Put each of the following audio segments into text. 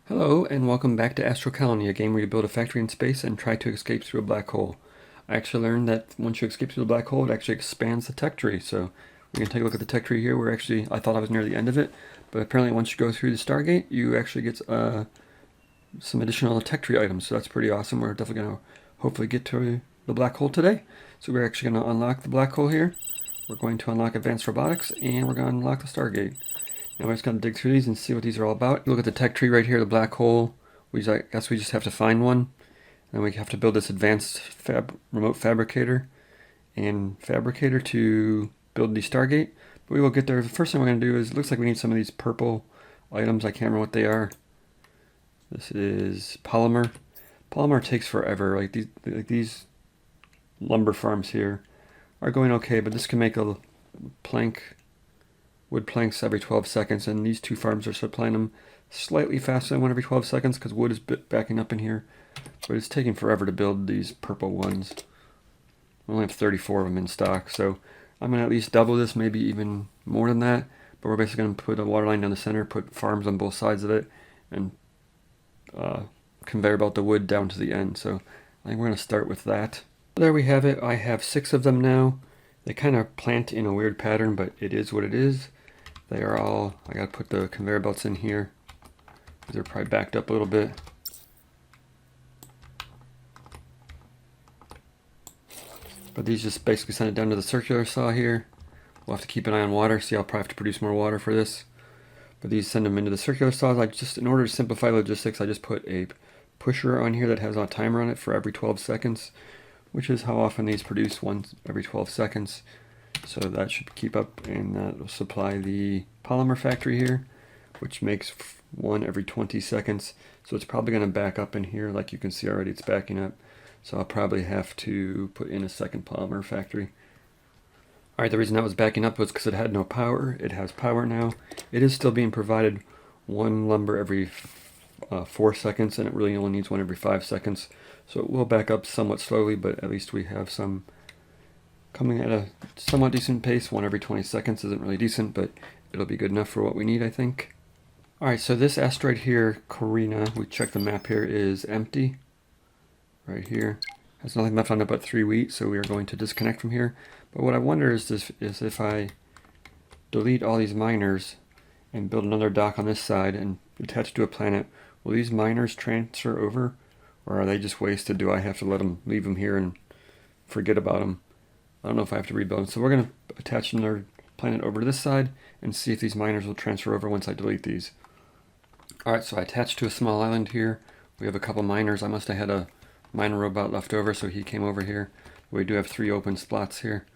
Hello, and welcome back to Astro Colony, a game where you build a factory in space and try to escape through a black hole. I actually learned that once you escape through the black hole, it actually expands the tech tree. So we're going to take a look at the tech tree here. I thought I was near the end of it, but apparently once you go through the Stargate, you actually get some additional tech tree items. So that's pretty awesome. We're definitely going to hopefully get to the black hole today. So we're actually going to unlock the black hole here. We're going to unlock advanced robotics, and we're going to unlock the Stargate. Now we're just going to dig through these and see what these are all about. Look at the tech tree right here, the black hole. I guess we just have to find one. And we have to build this advanced remote fabricator and fabricator to build the Stargate. But we will get there. The first thing we're going to do is, it looks like we need some of these purple items. I can't remember what they are. This is polymer. Polymer takes forever. Like these lumber farms here are going okay, but this can make a wood planks every 12 seconds, and these two farms are supplying them slightly faster than one every 12 seconds because wood is backing up in here, but it's taking forever to build these purple ones. We only have 34 of them in stock, so I'm going to at least double this, maybe even more than that, but we're basically going to put a water line down the center, put farms on both sides of it, and conveyor belt the wood down to the end. So I think we're going to start with that. There we have it. I have 6 of them now. They kind of plant in a weird pattern, but it is what it is. They are all, I gotta put the conveyor belts in here. They're probably backed up a little bit. But these just basically send it down to the circular saw here. We'll have to keep an eye on water. See, I'll probably have to produce more water for this. But these send them into the circular saws. In order to simplify logistics, I just put a pusher on here that has a timer on it for every 12 seconds, which is how often these produce, once every 12 seconds. So that should keep up, and that will supply the polymer factory here, which makes one every 20 seconds. So it's probably going to back up in here. Like you can see already, it's backing up. So I'll probably have to put in a second polymer factory. Alright, the reason that was backing up was because it had no power. It has power now. It is still being provided one lumber every 4 seconds, and it really only needs one every 5 seconds. So it will back up somewhat slowly, but at least we have some coming at a somewhat decent pace. One every 20 seconds isn't really decent, but it'll be good enough for what we need, I think. Alright, so this asteroid here, Carina, we checked the map here, is empty. Right here. Has nothing left on it but 3 wheat, so we are going to disconnect from here. But what I wonder is if I delete all these miners and build another dock on this side and attach to a planet, will these miners transfer over? Or are they just wasted? Do I have to leave them here and forget about them? I don't know if I have to rebuild them. So we're going to attach another planet over to this side and see if these miners will transfer over once I delete these. Alright, so I attached to a small island here. We have a couple miners. I must have had a miner robot left over, so he came over here. We do have 3 open slots here.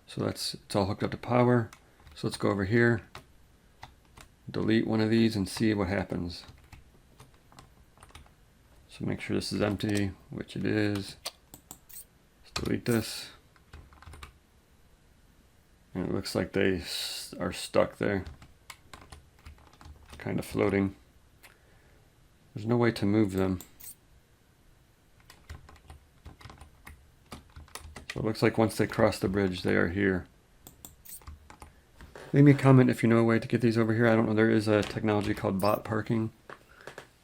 So it's all hooked up to power. So let's go over here, delete one of these, and see what happens. So make sure this is empty, which it is. Let's delete this. And it looks like they are stuck there, kind of floating. There's no way to move them. So it looks like once they cross the bridge, they are here. Leave me a comment if you know a way to get these over here. I don't know. There is a technology called bot parking.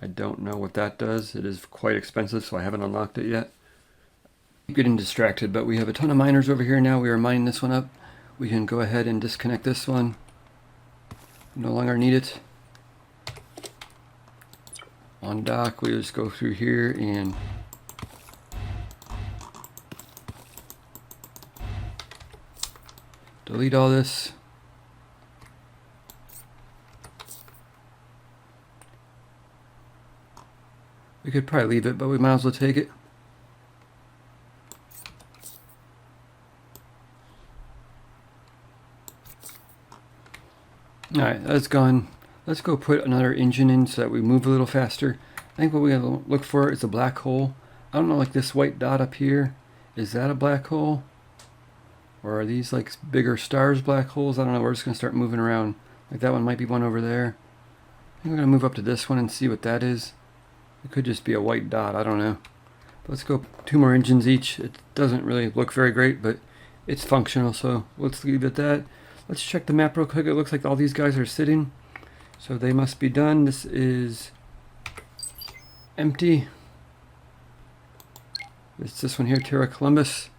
I don't know what that does. It is quite expensive, so I haven't unlocked it yet. I'm getting distracted, but we have a ton of miners over here now. We are mining this one up. We can go ahead and disconnect this one. No longer need it. On dock, we just go through here and delete all this. We could probably leave it, but we might as well take it. Alright, that's gone. Let's go put another engine in so that we move a little faster. I think what we gotta look for is a black hole. I don't know, like this white dot up here. Is that a black hole? Or are these like bigger stars black holes? I don't know. We're just gonna start moving around. Like that one might be one over there. I think we're gonna move up to this one and see what that is. It could just be a white dot. I don't know. But let's go 2 more engines each. It doesn't really look very great, but it's functional, so let's leave it at that. Let's check the map real quick. It looks like all these guys are sitting, so they must be done. This is empty. It's this one here, Terra Columbus.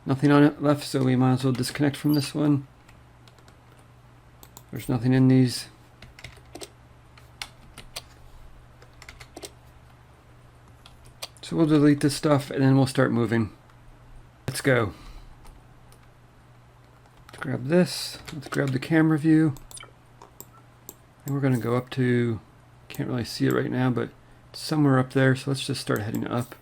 Nothing on it left, so we might as well disconnect from this one. There's nothing in these. So we'll delete this stuff and then we'll start moving. Let's go. Let's grab this. Let's grab the camera view. And we're going to go up to, can't really see it right now, but it's somewhere up there. So let's just start heading up.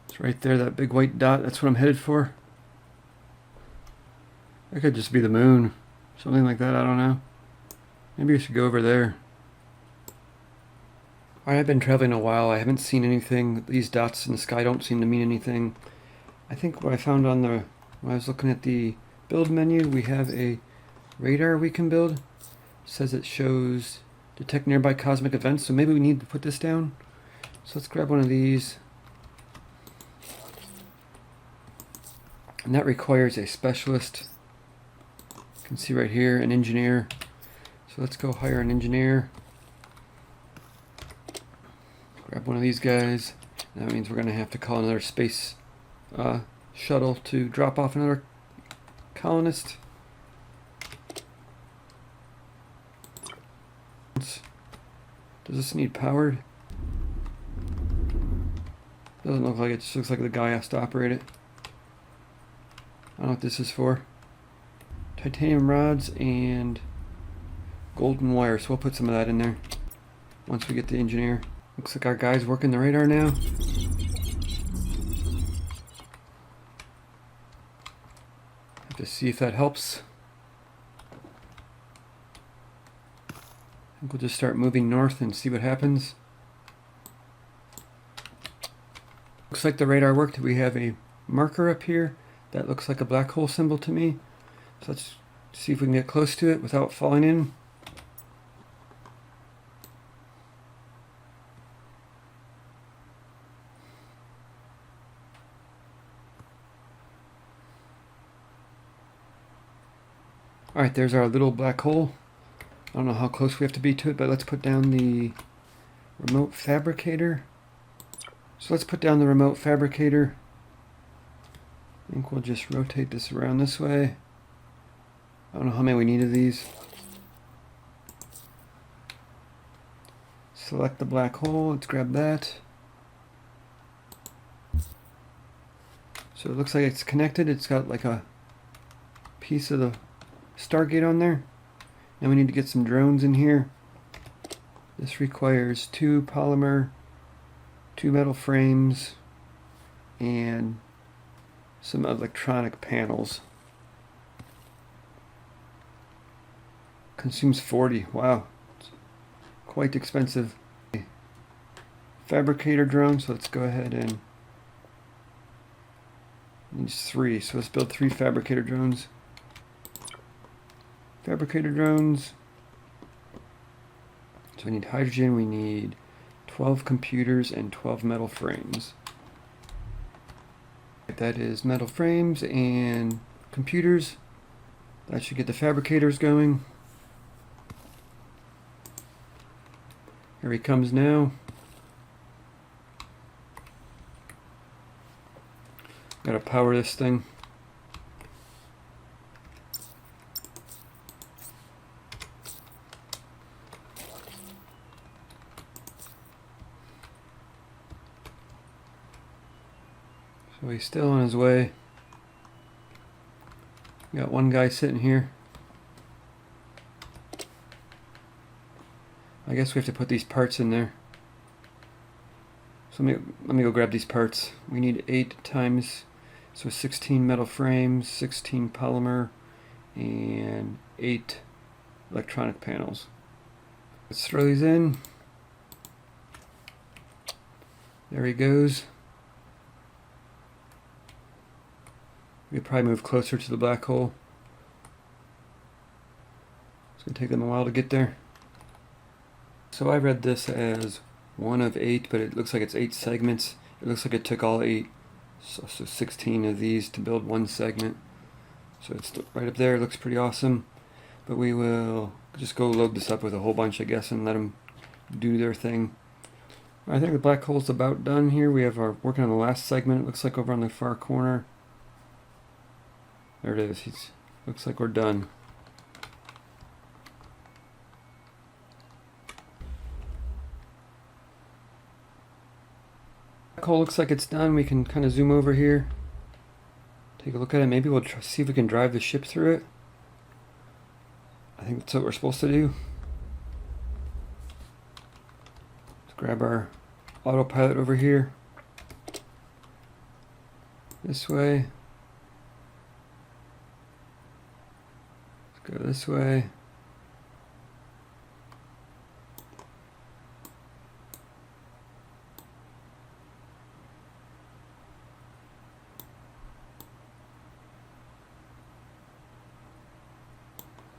It's right there, that big white dot. That's what I'm headed for. That could just be the moon. Something like that, I don't know. Maybe I should go over there. Alright, I've been traveling a while. I haven't seen anything. These dots in the sky don't seem to mean anything. I think what I found on the, when I was looking at the build menu, we have a radar we can build. It says it shows detect nearby cosmic events, so maybe we need to put this down. So let's grab one of these. And that requires a specialist. You can see right here, an engineer. So let's go hire an engineer. Grab one of these guys. That means we're going to have to call another space shuttle to drop off another colonist. Does this need powered? Doesn't look like it. Just looks like the guy has to operate it. I don't know what this is for. Titanium rods and golden wire, so we'll put some of that in there once we get the engineer. Looks like our guy's working the radar now. Have to see if that helps. I think we'll just start moving north and see what happens. Looks like the radar worked. We have a marker up here that looks like a black hole symbol to me. So let's see if we can get close to it without falling in. Alright, there's our little black hole. I don't know how close we have to be to it, but let's put down the remote fabricator. So let's put down the remote fabricator. I think we'll just rotate this around this way. I don't know how many we need of these. Select the black hole. Let's grab that. So it looks like it's connected. It's got like a piece of the Stargate on there. Now we need to get some drones in here. This requires 2 polymer, 2 metal frames, and some electronic panels. Consumes 40. Wow. It's quite expensive. Fabricator drone, so let's go ahead and needs 3. So let's build 3 fabricator drones. Fabricator drones. So we need hydrogen, we need 12 computers and 12 metal frames. That is metal frames and computers. That should get the fabricators going. Here he comes now. Gotta power this thing. So he's still on his way. We got one guy sitting here. I guess we have to put these parts in there. So let me go grab these parts. We need 8 times, so 16 metal frames, 16 polymer, and 8 electronic panels. Let's throw these in. There he goes. We could probably move closer to the black hole. It's going to take them a while to get there. So I read this as 1 of 8, but it looks like it's 8 segments. It looks like it took all 8, so 16 of these to build 1 segment. So it's right up there. It looks pretty awesome. But we will just go load this up with a whole bunch, I guess, and let them do their thing. I think the black hole's about done here. We have our working on the last segment. It looks like over on the far corner. There it is. Looks like we're done. Black hole looks like it's done. We can kind of zoom over here. Take a look at it. Maybe we'll see if we can drive the ship through it. I think that's what we're supposed to do. Let's grab our autopilot over here. This way. Let's go this way.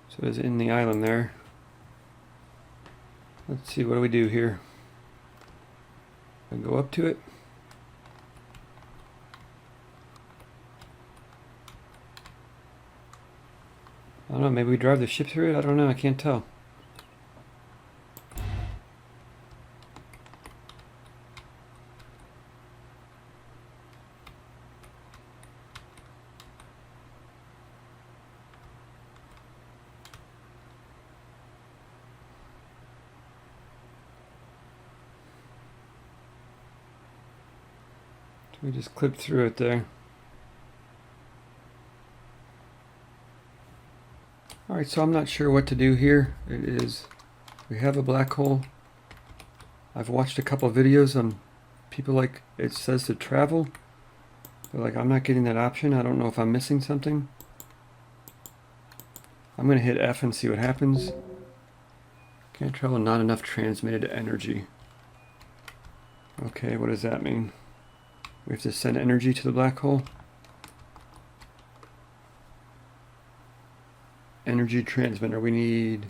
So it's in the island there. Let's see, what do we do here? I go up to it. I don't know, maybe we drive the ship through it? I don't know, I can't tell. We just clipped through it there. Alright, so I'm not sure what to do here. We have a black hole. I've watched a couple of videos on people like it says to travel. But like I'm not getting that option. I don't know if I'm missing something. I'm going to hit F and see what happens. Can't travel, not enough transmitted energy. Okay, what does that mean? We have to send energy to the black hole. Energy transmitter. We need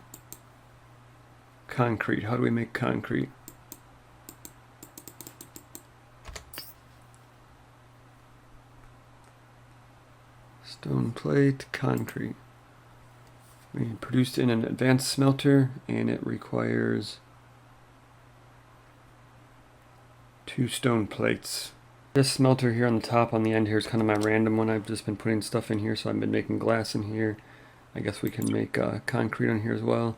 concrete. How do we make concrete? Stone plate, concrete. We produced in an advanced smelter, and it requires 2 stone plates. This smelter here on the top, on the end here, is kind of my random one. I've just been putting stuff in here, so I've been making glass in here. I guess we can make concrete on here as well.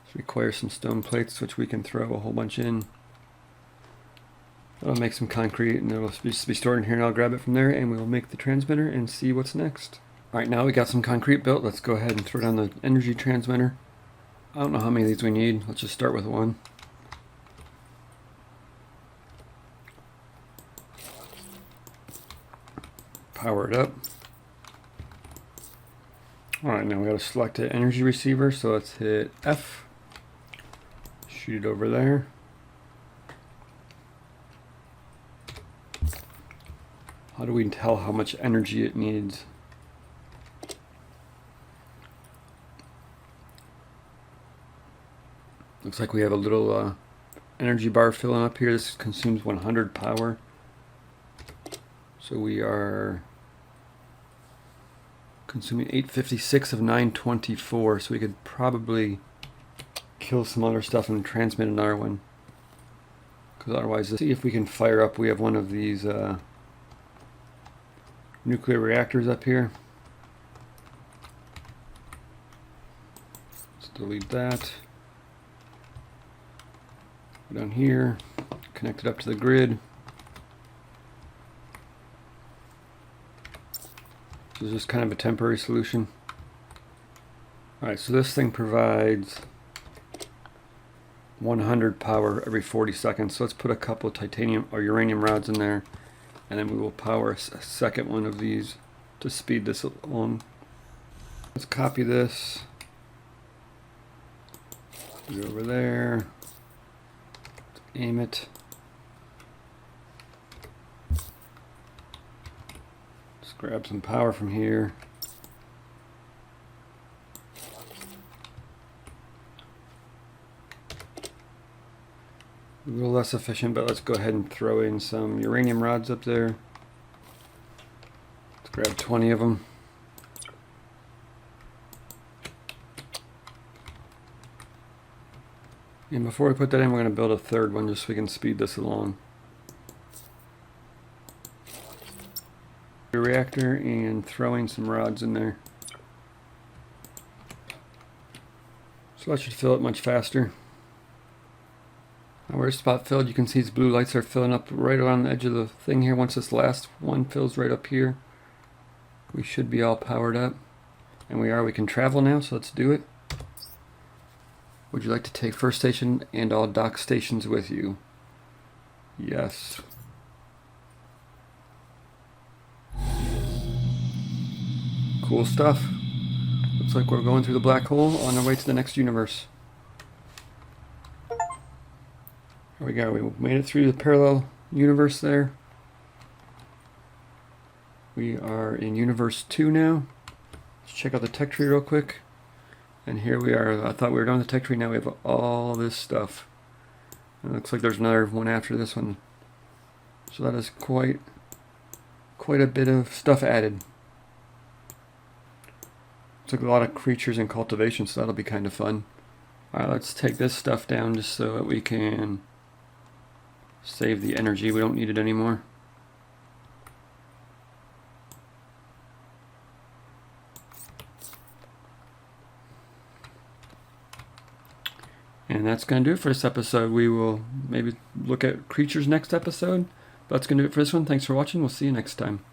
This requires some stone plates, which we can throw a whole bunch in. I'll make some concrete, and it'll just be stored in here, and I'll grab it from there, and we'll make the transmitter and see what's next. Alright, now we got some concrete built. Let's go ahead and throw down the energy transmitter. I don't know how many of these we need. Let's just start with one. Power it up. Alright, now we got to select an energy receiver, so let's hit F. Shoot it over there. How do we tell how much energy it needs? Looks like we have a little energy bar filling up here. This consumes 100 power. So we are consuming 856 of 924, so we could probably kill some other stuff and transmit another one. Because otherwise, let's see if we can fire up. We have one of these nuclear reactors up here. Let's delete that. Go down here, connect it up to the grid. So this is kind of a temporary solution. Alright, so this thing provides 100 power every 40 seconds. So let's put a couple of titanium or uranium rods in there, and then we will power a second one of these to speed this along. Let's copy this. Go over there. Let's aim it. Grab some power from here. A little less efficient, but let's go ahead and throw in some uranium rods up there. Let's grab 20 of them. And before we put that in, we're going to build a third one just so we can speed this along. A reactor and throwing some rods in there. So that should fill it much faster. Now where's spot filled, you can see these blue lights are filling up right around the edge of the thing here. Once this last one fills right up here, we should be all powered up. And we are. We can travel now, so let's do it. Would you like to take first station and all dock stations with you? Yes. Cool stuff. Looks like we're going through the black hole on our way to the next universe. Here we go. We made it through the parallel universe there. We are in universe 2 now. Let's check out the tech tree real quick. And here we are. I thought we were done with the tech tree. Now we have all this stuff. It looks like there's another one after this one. So that is quite a bit of stuff added. It's like a lot of creatures in cultivation, so that'll be kind of fun. Alright, let's take this stuff down just so that we can save the energy. We don't need it anymore. And that's going to do it for this episode. We will maybe look at creatures next episode. But that's going to do it for this one. Thanks for watching. We'll see you next time.